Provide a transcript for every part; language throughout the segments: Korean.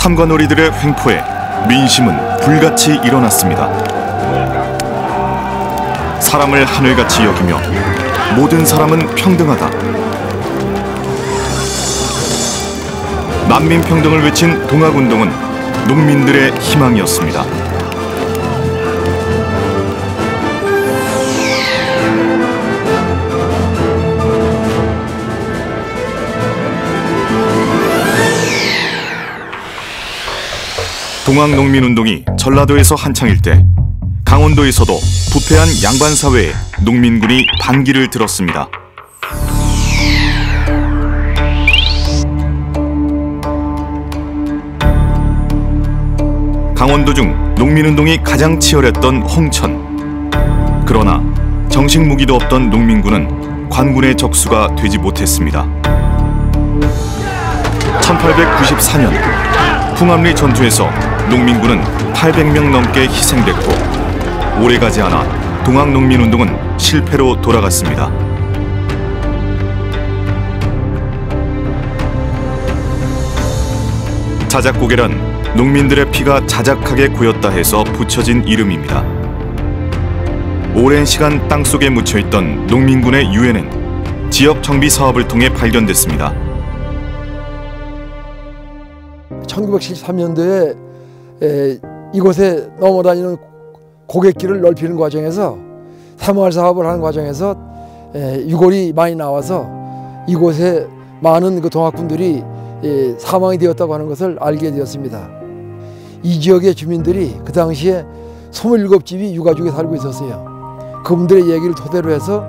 탐관오리들의 횡포에 민심은 불같이 일어났습니다. 사람을 하늘같이 여기며 모든 사람은 평등하다. 만민평등을 외친 동학운동은 농민들의 희망이었습니다. 동학농민운동이 전라도에서 한창일 때 강원도에서도 부패한 양반사회에 농민군이 반기를 들었습니다. 강원도 중 농민운동이 가장 치열했던 홍천. 그러나 정식 무기도 없던 농민군은 관군의 적수가 되지 못했습니다. 1894년 풍암리 전투에서 농민군은 800명 넘게 희생됐고 오래가지 않아 동학농민운동은 실패로 돌아갔습니다. 자작고개란 농민들의 피가 자작하게 고였다 해서 붙여진 이름입니다. 오랜 시간 땅속에 묻혀있던 농민군의 유해는 지역 정비 사업을 통해 발견됐습니다. 1973년도에 이곳에 넘어다니는 고갯길을 넓히는 과정에서 새마을 사업을 하는 과정에서 유골이 많이 나와서 이곳에 많은 그 동학군들이 사망이 되었다고 하는 것을 알게 되었습니다. 이 지역의 주민들이 그 당시에 27집이 유가족이 살고 있었어요. 그분들의 얘기를 토대로 해서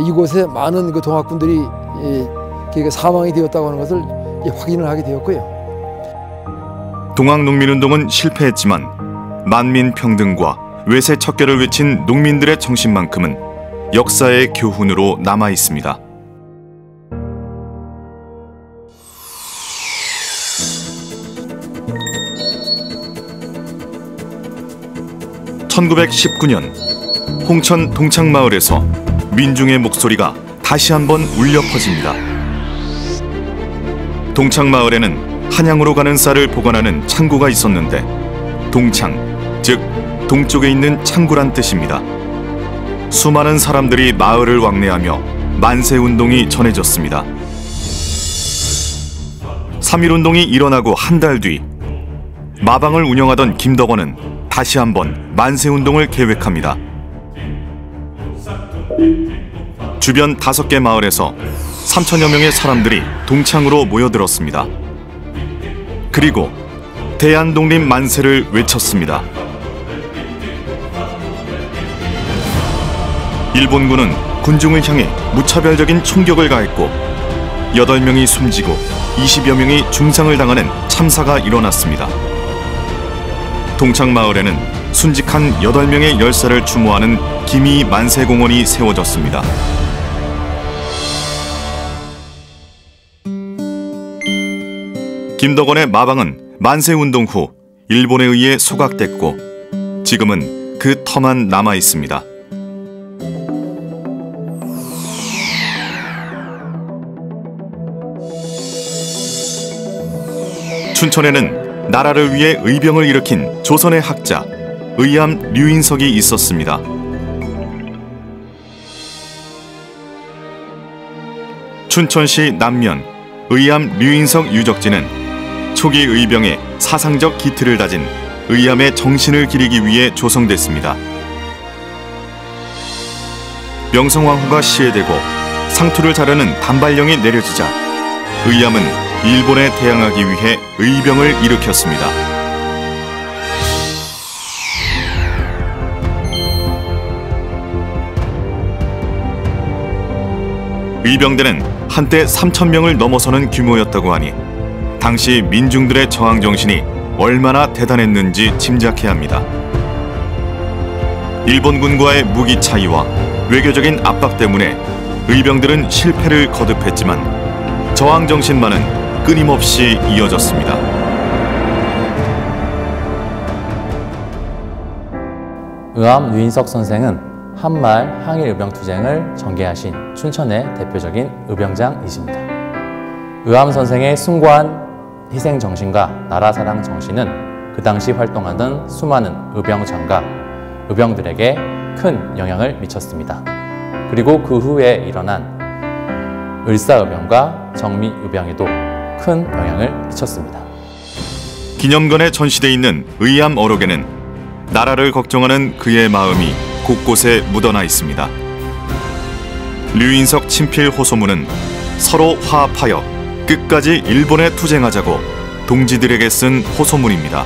이곳에 많은 그 동학군들이 사망이 되었다고 하는 것을 확인을 하게 되었고요. 동학농민운동은 실패했지만 만민평등과 외세 척결을 외친 농민들의 정신만큼은 역사의 교훈으로 남아 있습니다. (1919년) 홍천 동창마을에서 민중의 목소리가 다시 한번 울려 퍼집니다. 동창마을에는 한양으로 가는 쌀을 보관하는 창고가 있었는데 동창, 즉 동쪽에 있는 창구란 뜻입니다. 수많은 사람들이 마을을 왕래하며 만세운동이 전해졌습니다. 3.1운동이 일어나고 한 달 뒤 마방을 운영하던 김덕원은 다시 한번 만세운동을 계획합니다. 주변 5개 마을에서 3천여 명의 사람들이 동창으로 모여들었습니다. 그리고 대한독립 만세를 외쳤습니다. 일본군은 군중을 향해 무차별적인 총격을 가했고 8명이 숨지고 20여 명이 중상을 당하는 참사가 일어났습니다. 동창마을에는 순직한 8명의 열사를 추모하는 김이 만세공원이 세워졌습니다. 김덕원의 마방은 만세운동 후 일본에 의해 소각됐고 지금은 그 터만 남아 있습니다. 춘천에는 나라를 위해 의병을 일으킨 조선의 학자 의암 류인석이 있었습니다. 춘천시 남면 의암 류인석 유적지는 초기 의병의 사상적 기틀을 다진 의암의 정신을 기리기 위해 조성됐습니다. 명성황후가 시해되고 상투를 자르는 단발령이 내려지자 의암은 일본에 대항하기 위해 의병을 일으켰습니다. 의병대는 한때 3,000명을 넘어서는 규모였다고 하니 당시 민중들의 저항 정신이 얼마나 대단했는지 짐작해야 합니다. 일본군과의 무기 차이와 외교적인 압박 때문에 의병들은 실패를 거듭했지만 저항 정신만은 끊임없이 이어졌습니다. 의암 류인석 선생은 한말 항일의병투쟁을 전개하신 춘천의 대표적인 의병장이십니다. 의암 선생의 숭고한 희생 정신과 나라 사랑 정신은 그 당시 활동하던 수많은 의병장과 의병들에게 큰 영향을 미쳤습니다. 그리고 그 후에 일어난 을사의병과 정미의병에도 큰 영향을 미쳤습니다. 기념관에 전시돼 있는 의암 어록에는 나라를 걱정하는 그의 마음이 곳곳에 묻어나 있습니다. 류인석 친필 호소문은 서로 화합하여 끝까지 일본에 투쟁하자고 동지들에게 쓴 호소문입니다.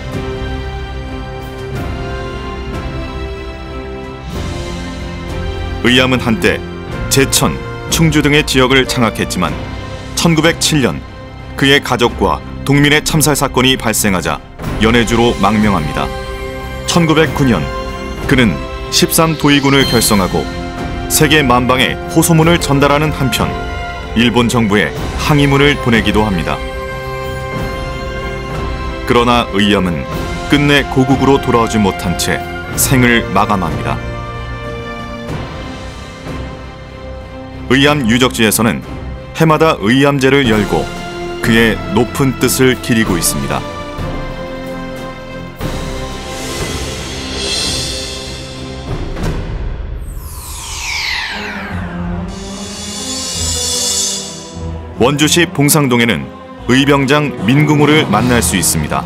의암은 한때 제천, 충주 등의 지역을 장악했지만 1907년 그의 가족과 동민의 참살 사건이 발생하자 연해주로 망명합니다. 1909년 그는 13도의군을 결성하고 세계 만방에 호소문을 전달하는 한편 일본 정부에 항의문을 보내기도 합니다. 그러나 의암은 끝내 고국으로 돌아오지 못한 채 생을 마감합니다. 의암 유적지에서는 해마다 의암제를 열고 그의 높은 뜻을 기리고 있습니다. 원주시 봉상동에는 의병장 민궁호를 만날 수 있습니다.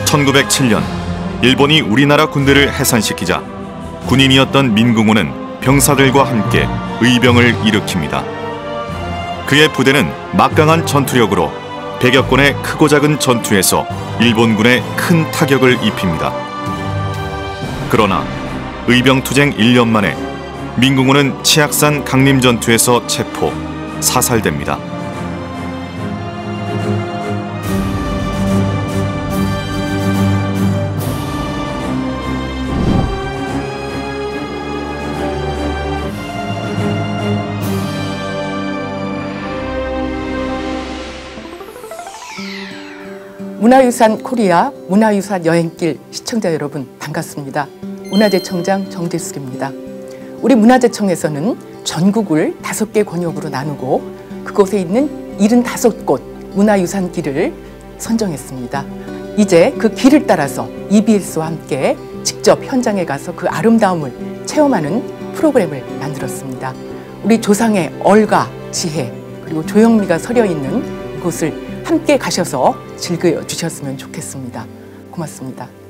1907년 일본이 우리나라 군대를 해산시키자 군인이었던 민궁호는 병사들과 함께 의병을 일으킵니다. 그의 부대는 막강한 전투력으로 100여 건의 크고 작은 전투에서 일본군에 큰 타격을 입힙니다. 그러나 의병투쟁 1년 만에 민궁호는 치악산 강림전투에서 체포, 사살됩니다. 문화유산 코리아 문화유산 여행길 시청자 여러분 반갑습니다. 문화재청장 정대숙입니다. 우리 문화재청에서는 전국을 5개 권역으로 나누고 그곳에 있는 75곳 문화유산길을 선정했습니다. 이제 그 길을 따라서 EBS와 함께 직접 현장에 가서 그 아름다움을 체험하는 프로그램을 만들었습니다. 우리 조상의 얼과 지혜 그리고 조형미가 서려 있는 이곳을 함께 가셔서 즐겨주셨으면 좋겠습니다. 고맙습니다.